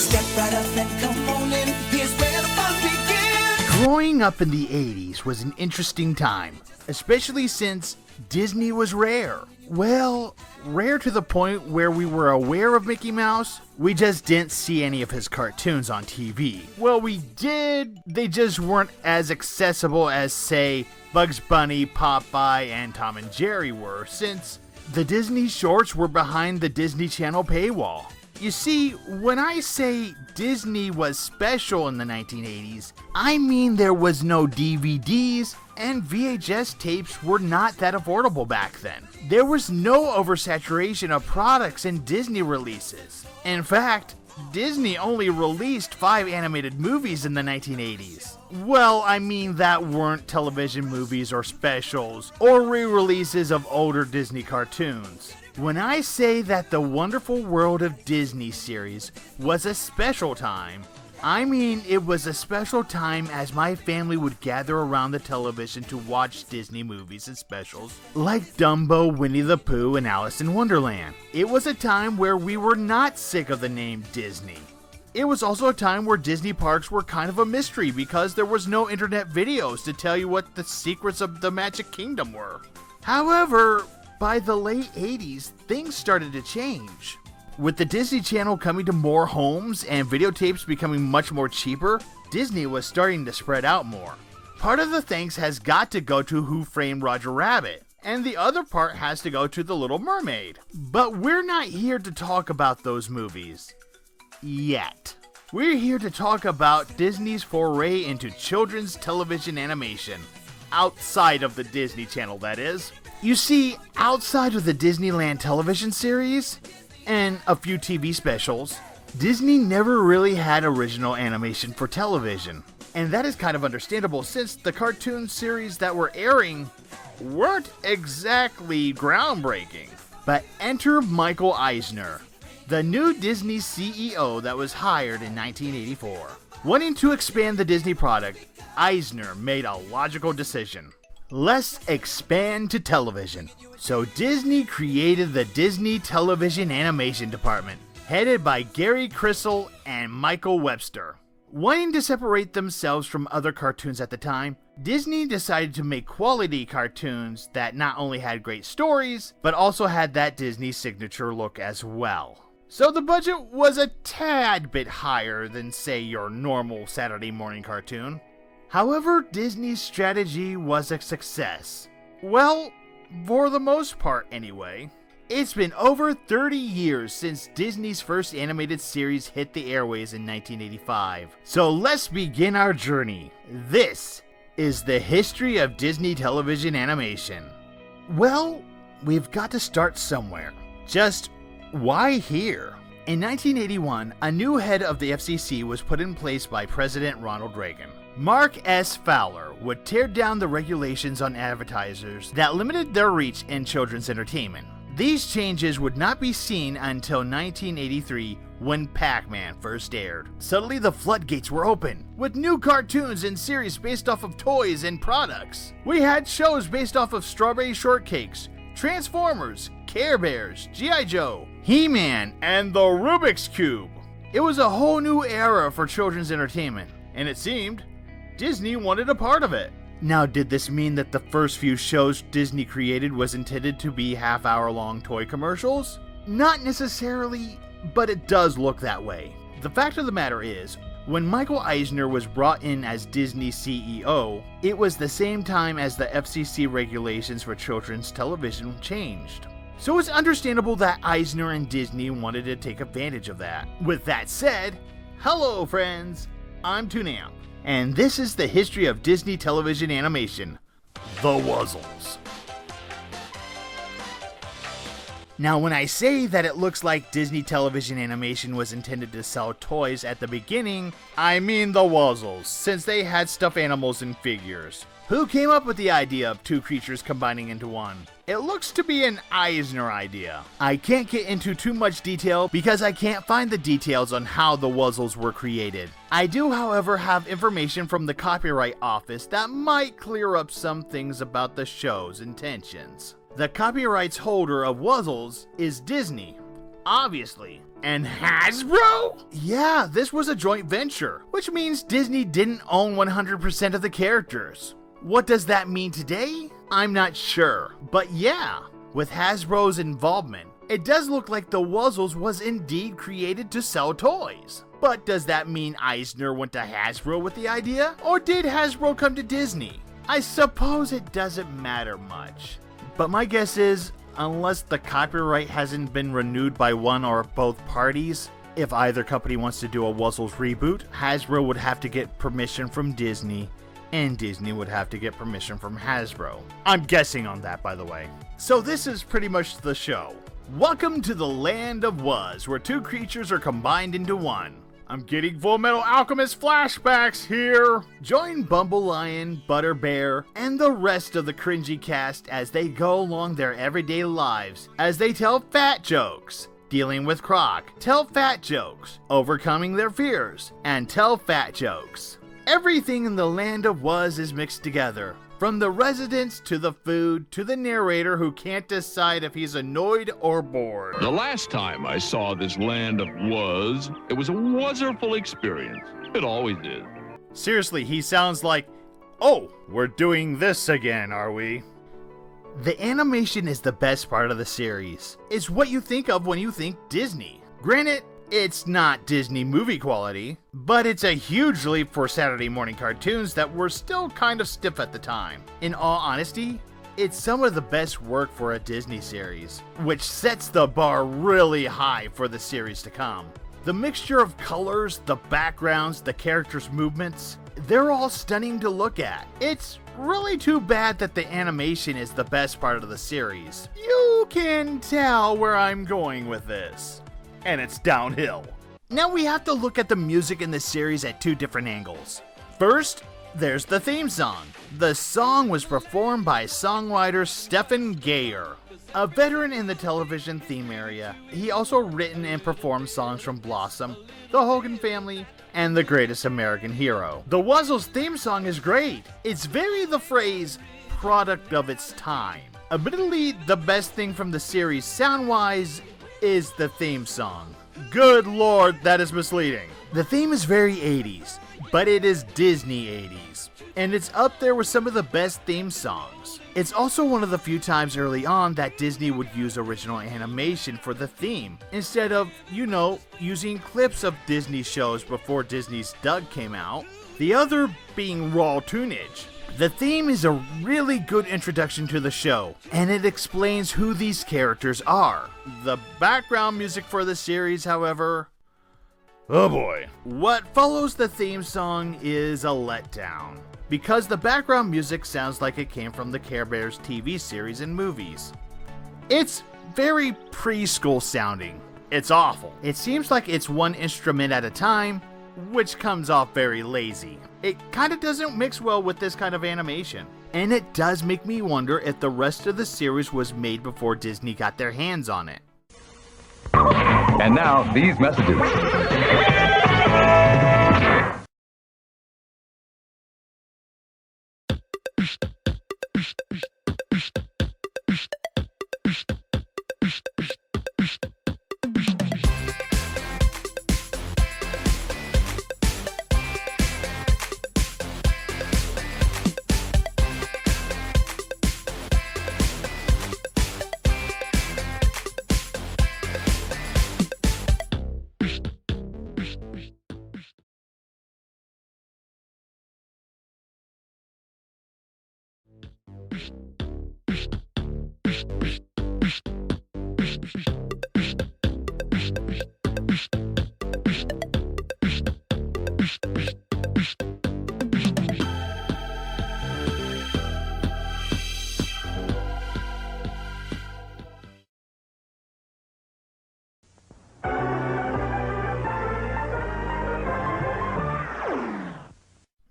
Step right up and come on in. Here's where the fun begins. Growing up in the 80s was an interesting time, especially since Disney was rare. Well, rare to the point where we were aware of Mickey Mouse, we just didn't see any of his cartoons on TV. Well, we did, they just weren't as accessible as, say, Bugs Bunny, Popeye, and Tom and Jerry were, since the Disney shorts were behind the Disney Channel paywall. You see, when I say Disney was special in the 1980s, I mean there was no DVDs, and VHS tapes were not that affordable back then. There was no oversaturation of products in Disney releases. In fact, Disney only released 5 animated movies in the 1980s. Well, I mean that weren't television movies or specials, or re-releases of older Disney cartoons. When I say that the Wonderful World of Disney series was a special time, I mean it was a special time as my family would gather around the television to watch Disney movies and specials like Dumbo, Winnie the Pooh, and Alice in Wonderland. It was a time where we were not sick of the name Disney. It was also a time where Disney parks were kind of a mystery because there was no internet videos to tell you what the secrets of the Magic Kingdom were. However, by the late 80s, things started to change. With the Disney Channel coming to more homes and videotapes becoming much more cheaper, Disney was starting to spread out more. Part of the thanks has got to go to Who Framed Roger Rabbit, and the other part has to go to The Little Mermaid. But we're not here to talk about those movies. Yet. We're here to talk about Disney's foray into children's television animation. Outside of the Disney Channel, that is. You see, outside of the Disneyland television series, and a few TV specials, Disney never really had original animation for television. And that is kind of understandable since the cartoon series that were airing weren't exactly groundbreaking. But enter Michael Eisner, the new Disney CEO that was hired in 1984. Wanting to expand the Disney product, Eisner made a logical decision. Let's expand to television. So Disney created the Disney Television Animation Department, headed by Gary Crisell and Michael Webster. Wanting to separate themselves from other cartoons at the time, Disney decided to make quality cartoons that not only had great stories, but also had that Disney signature look as well. So the budget was a tad bit higher than, say, your normal Saturday morning cartoon. However, Disney's strategy was a success. Well, for the most part anyway. It's been over 30 years since Disney's first animated series hit the airways in 1985. So let's begin our journey. This is the history of Disney television animation. Well, we've got to start somewhere. Just why here? In 1981, a new head of the FCC was put in place by President Ronald Reagan. Mark S. Fowler would tear down the regulations on advertisers that limited their reach in children's entertainment. These changes would not be seen until 1983 when Pac-Man first aired. Suddenly the floodgates were open, with new cartoons and series based off of toys and products. We had shows based off of Strawberry Shortcakes, Transformers, Care Bears, G.I. Joe, He-Man, and the Rubik's Cube. It was a whole new era for children's entertainment, and it seemed Disney wanted a part of it. Now, did this mean that the first few shows Disney created was intended to be half-hour-long toy commercials? Not necessarily, but it does look that way. The fact of the matter is, when Michael Eisner was brought in as Disney CEO, it was the same time as the FCC regulations for children's television changed. So it's understandable that Eisner and Disney wanted to take advantage of that. With that said, hello friends, I'm Toonamp, and this is the history of Disney television animation, the Wuzzles. Now, when I say that it looks like Disney television animation was intended to sell toys at the beginning, I mean the Wuzzles, since they had stuffed animals and figures. Who came up with the idea of two creatures combining into one? It looks to be an Eisner idea. I can't get into too much detail because I can't find the details on how the Wuzzles were created. I do, however, have information from the Copyright Office that might clear up some things about the show's intentions. The copyright's holder of Wuzzles is Disney, obviously, and Hasbro? Yeah, this was a joint venture, which means Disney didn't own 100% of the characters. What does that mean today? I'm not sure, but yeah, with Hasbro's involvement, it does look like the Wuzzles was indeed created to sell toys. But does that mean Eisner went to Hasbro with the idea? Or did Hasbro come to Disney? I suppose it doesn't matter much. But my guess is, unless the copyright hasn't been renewed by one or both parties, if either company wants to do a Wuzzles reboot, Hasbro would have to get permission from Disney, and Disney would have to get permission from Hasbro. I'm guessing on that, by the way. So this is pretty much the show. Welcome to the land of Wuzz, where two creatures are combined into one. I'm getting Full Metal Alchemist flashbacks here. Join Bumble Lion, Butter Bear, and the rest of the cringy cast as they go along their everyday lives as they tell fat jokes, dealing with Croc, tell fat jokes, overcoming their fears, and tell fat jokes. Everything in the land of Wuzz is mixed together. From the residents to the food to the narrator who can't decide if he's annoyed or bored. The last time I saw this land of Wuzz, it was a wonderful experience. It always is. Seriously, he sounds like, oh, we're doing this again, are we? The animation is the best part of the series. It's what you think of when you think Disney. Granted, it's not Disney movie quality, but it's a huge leap for Saturday morning cartoons that were still kind of stiff at the time. In all honesty, it's some of the best work for a Disney series, which sets the bar really high for the series to come. The mixture of colors, the backgrounds, the characters' movements, they're all stunning to look at. It's really too bad that the animation is the best part of the series. You can tell where I'm going with this. And it's downhill. Now we have to look at the music in the series at two different angles. First, there's the theme song. The song was performed by songwriter Stephen Geyer, a veteran in the television theme area. He also written and performed songs from Blossom, The Hogan Family, and The Greatest American Hero. The Wuzzles theme song is great. It's very the phrase, product of its time. Admittedly, the best thing from the series sound-wise is the theme song. Good lord, that is misleading. The theme is very 80s, but it is Disney 80s, and it's up there with some of the best theme songs. It's also one of the few times early on that Disney would use original animation for the theme, instead of, using clips of Disney shows before Disney's Doug came out, the other being raw tunage. The theme is a really good introduction to the show, and it explains who these characters are. The background music for the series, however, oh boy. What follows the theme song is a letdown, because the background music sounds like it came from the Care Bears TV series and movies. It's very preschool sounding. It's awful. It seems like it's one instrument at a time, which comes off very lazy. It kinda doesn't mix well with this kind of animation. And it does make me wonder if the rest of the series was made before Disney got their hands on it. And now, these messages.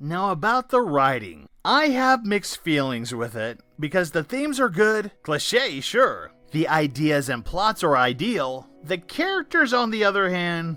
Now about the writing. I have mixed feelings with it, because the themes are good, cliché, sure. The ideas and plots are ideal. The characters, on the other hand,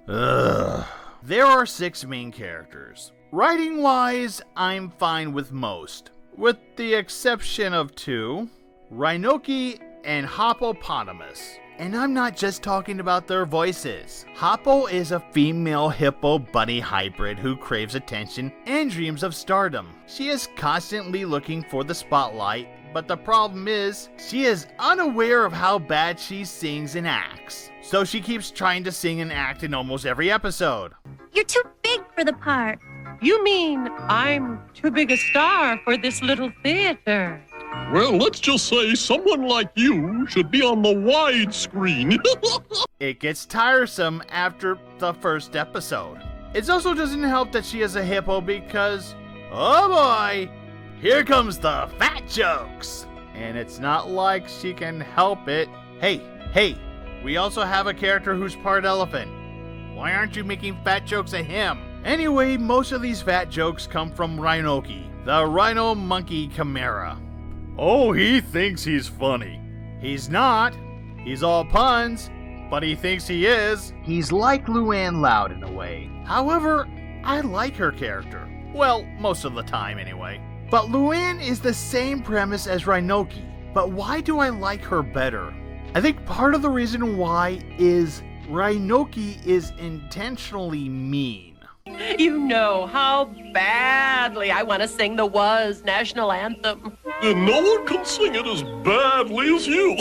ugh. There are 6 main characters. Writing-wise, I'm fine with most, with the exception of 2, Rhinoki and Hoppopotamus. And I'm not just talking about their voices. Hoppo is a female hippo bunny hybrid who craves attention and dreams of stardom. She is constantly looking for the spotlight, but the problem is, she is unaware of how bad she sings and acts. So she keeps trying to sing and act in almost every episode. You're too big for the part. You mean I'm too big a star for this little theater? Well, let's just say someone like you should be on the widescreen. It gets tiresome after the first episode. It also doesn't help that she is a hippo because, oh boy, here comes the fat jokes. And it's not like she can help it. Hey, we also have a character who's part elephant. Why aren't you making fat jokes at him? Anyway, most of these fat jokes come from Rhinoki, the rhino monkey chimera. Oh, he thinks he's funny. He's not. He's all puns, but he thinks he is. He's like Luann Loud in a way. However, I like her character. Well, most of the time anyway. But Luann is the same premise as Rhinoki. But why do I like her better? I think part of the reason why is Rhinoki is intentionally mean. You know how badly I want to sing the Was national anthem. And no one can sing it as badly as you.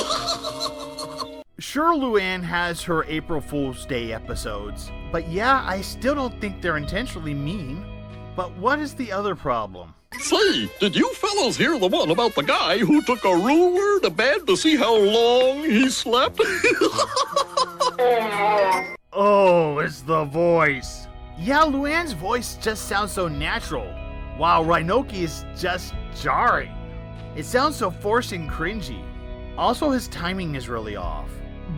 Sure, Luann has her April Fool's Day episodes, but yeah, I still don't think they're intentionally mean. But what is the other problem? Say, did you fellows hear the one about the guy who took a ruler to bed to see how long he slept? Oh, it's the voice. Yeah, Luann's voice just sounds so natural, while Rhinoki is just jarring. It sounds so forced and cringy. Also, his timing is really off.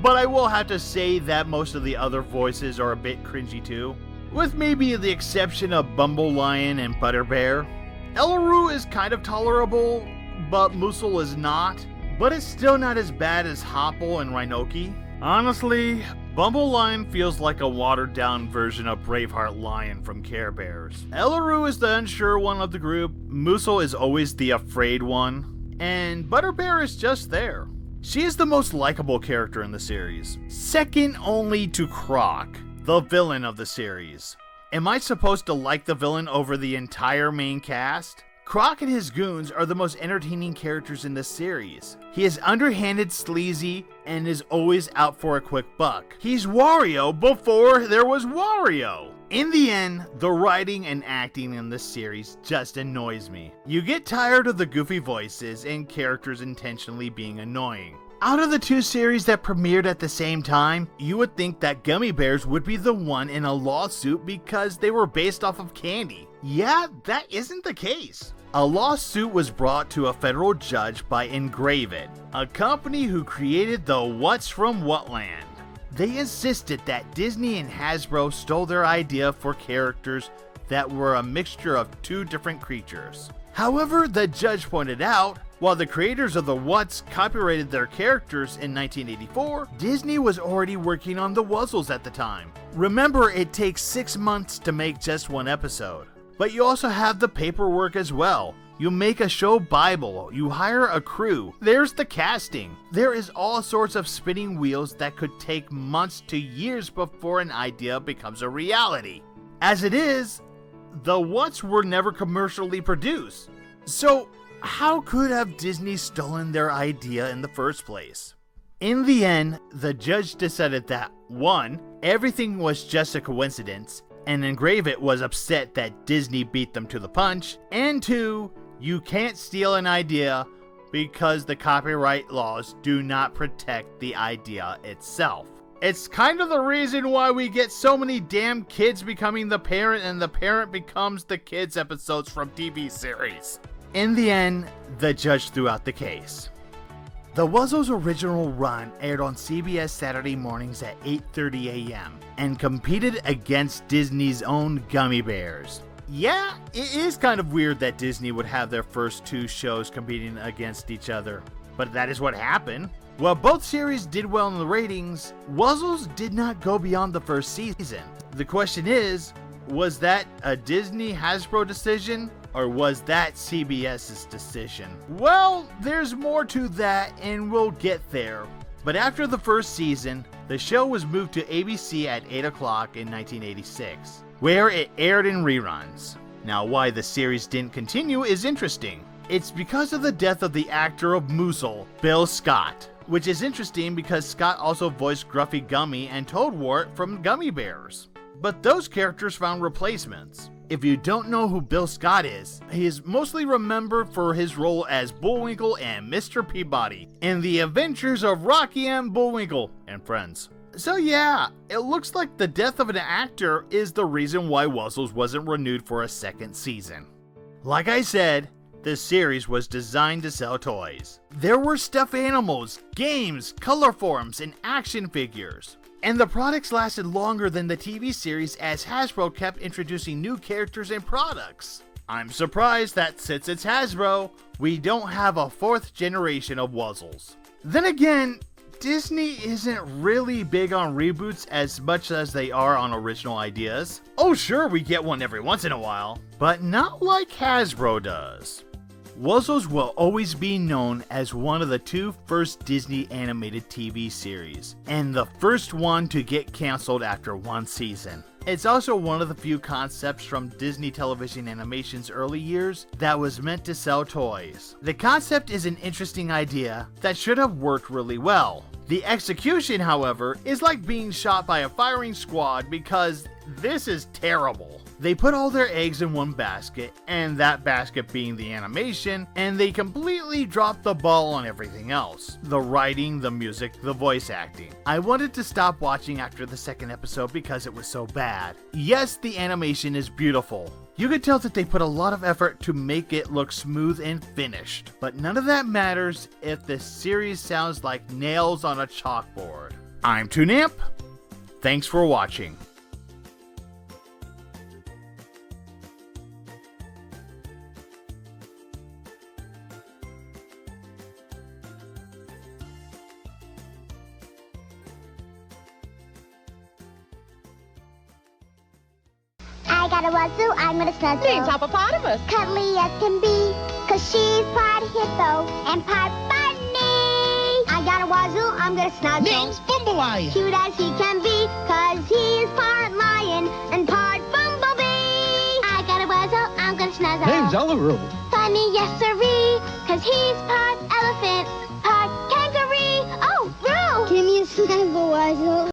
But I will have to say that most of the other voices are a bit cringy too, with maybe the exception of Bumble Lion and Butterbear. Elleru is kind of tolerable, but Wuzzles is not. But it's still not as bad as Hopple and Rhinoki. Honestly, Bumble Lion feels like a watered-down version of Braveheart Lion from Care Bears. Elleru is the unsure one of the group, Wuzzles is always the afraid one, and Butterbear is just there. She is the most likable character in the series, second only to Croc, the villain of the series. Am I supposed to like the villain over the entire main cast? Croc and his goons are the most entertaining characters in this series. He is underhanded, sleazy, and is always out for a quick buck. He's Wario before there was Wario. In the end, the writing and acting in this series just annoys me. You get tired of the goofy voices and characters intentionally being annoying. Out of the two series that premiered at the same time, you would think that Gummy Bears would be the one in a lawsuit because they were based off of candy. Yeah, that isn't the case. A lawsuit was brought to a federal judge by Engrave It, a company who created the What's from Whatland. They insisted that Disney and Hasbro stole their idea for characters that were a mixture of two different creatures. However, the judge pointed out, while the creators of the What's copyrighted their characters in 1984, Disney was already working on the Wuzzles at the time. Remember, it takes 6 months to make just one episode. But you also have the paperwork as well. You make a show Bible, you hire a crew, there's the casting. There is all sorts of spinning wheels that could take months to years before an idea becomes a reality. As it is, the What's were never commercially produced. So, how could have Disney stolen their idea in the first place? In the end, the judge decided that 1. Everything was just a coincidence, and Engrave It was upset that Disney beat them to the punch, and 2. You can't steal an idea because the copyright laws do not protect the idea itself. It's kind of the reason why we get so many damn kids becoming the parent and the parent becomes the kids episodes from TV series. In the end, the judge threw out the case. The Wuzzles' original run aired on CBS Saturday mornings at 8:30 a.m. and competed against Disney's own Gummy Bears. Yeah, it is kind of weird that Disney would have their first two shows competing against each other, but that is what happened. While both series did well in the ratings, Wuzzles did not go beyond the first season. The question is, was that a Disney Hasbro decision, or was that CBS's decision? Well, there's more to that and we'll get there. But after the first season, the show was moved to ABC at 8 o'clock in 1986, where it aired in reruns. Now, why the series didn't continue is interesting. It's because of the death of the actor of Wuzzles, Bill Scott, which is interesting because Scott also voiced Gruffy Gummy and Toadwart from Gummy Bears. But those characters found replacements. If you don't know who Bill Scott is, he is mostly remembered for his role as Bullwinkle and Mr. Peabody in The Adventures of Rocky and Bullwinkle and Friends. So yeah, it looks like the death of an actor is the reason why Wuzzles wasn't renewed for a second season. Like I said, this series was designed to sell toys. There were stuffed animals, games, color forms, and action figures. And the products lasted longer than the TV series as Hasbro kept introducing new characters and products. I'm surprised that since it's Hasbro, we don't have a fourth generation of Wuzzles. Then again, Disney isn't really big on reboots as much as they are on original ideas. Oh sure, we get one every once in a while, but not like Hasbro does. Wuzzles will always be known as one of the two first Disney animated TV series, and the first one to get canceled after one season. It's also one of the few concepts from Disney Television Animation's early years that was meant to sell toys. The concept is an interesting idea that should have worked really well. The execution, however, is like being shot by a firing squad because this is terrible. They put all their eggs in one basket, and that basket being the animation, and they completely dropped the ball on everything else. The writing, the music, the voice acting. I wanted to stop watching after the second episode because it was so bad. Yes, the animation is beautiful. You could tell that they put a lot of effort to make it look smooth and finished, but none of that matters if the series sounds like nails on a chalkboard. I'm Toonamp. Thanks for watching. I got a wazoo, I'm gonna snuzzle. Name's Hippopotamus. Cuddly as can be, 'cause she's part hippo and part bunny. I got a wazoo, I'm gonna snuzzle. Name's Bumblebee. Cute as he can be, 'cause he's part lion and part bumblebee. I got a wazoo, I'm gonna snuzzle. Name's Ellaroo. Funny, yes sirree, 'cause he's part elephant, part kangaroo. Oh, bro! Give me a snuzzle, wazoo.